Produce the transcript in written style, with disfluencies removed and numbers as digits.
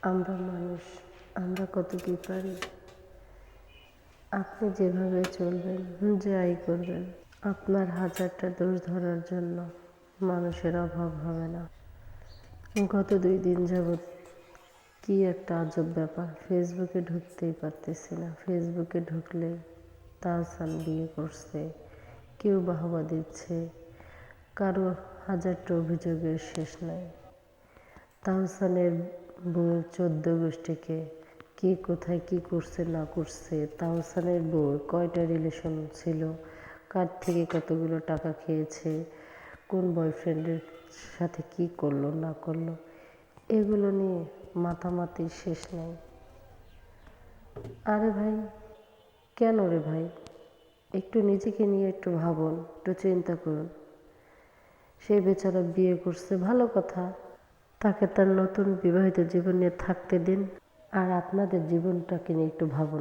আমরা মানুষ, আমরা কত কি পারি। আপনি যেভাবে চলবেন, যাই করবেন, আপনার হাজারটা দোষ ধরার জন্য মানুষের অভাব হবে না। গত 2 দিন যাবৎ কি একটা আজব ব্যাপার, ফেসবুকে ঢুকতেই পারতেছি না। ফেসবুকে ঢুকলে তাহসান বিয়ে করছে, কেউ বাহবা দিচ্ছে, কারো হাজারটা অভিযোগের শেষ নাই। তাহসানের বউয়ের 14 গোষ্ঠীকে কে কোথায় কি করছে না করছে, তাহসানের বউয়ের কয়টা রিলেশন ছিল, কার থেকে কতগুলো টাকা খেয়েছে, কোন বয়ফ্রেন্ডের সাথে কি করলো না করলো, এগুলো নিয়ে মাতামাতির শেষ নেই। আরে ভাই, কেন রে ভাই? একটু নিজেকে নিয়ে একটু ভাবুন, একটু চিন্তা করুন। সেই বেচারা বিয়ে করছে, ভালো কথা, তাকে তার নতুন বিবাহিত জীবন নিয়ে থাকতে দিন। আর আপনাদের জীবনটাকে নিয়ে একটু ভাবুন।